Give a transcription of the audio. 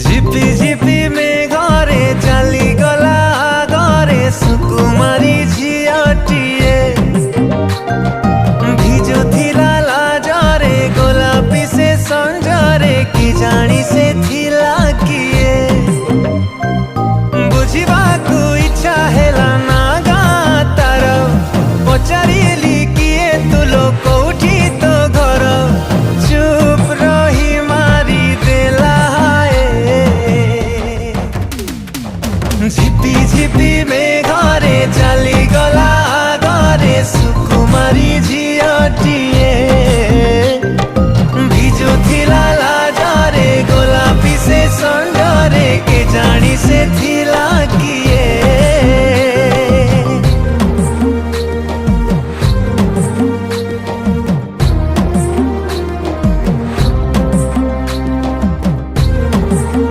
झिपी झिपी में घरे चली गला घरे सुकुमारी झियाटिए भिजुथिला लाजरे गोलापी से संजरे कि जानी से थिला किए बुझिबाकू इच्छा हेला ना गा तार पचारिली किए तू लोग कौठी तो घर चुप रही मारी देला झिपी झिपी में घरे चली गला घरे सुकुमारी झियाटिए भिजुथिला लाजरे गोलापी से संजरे के जानी से थी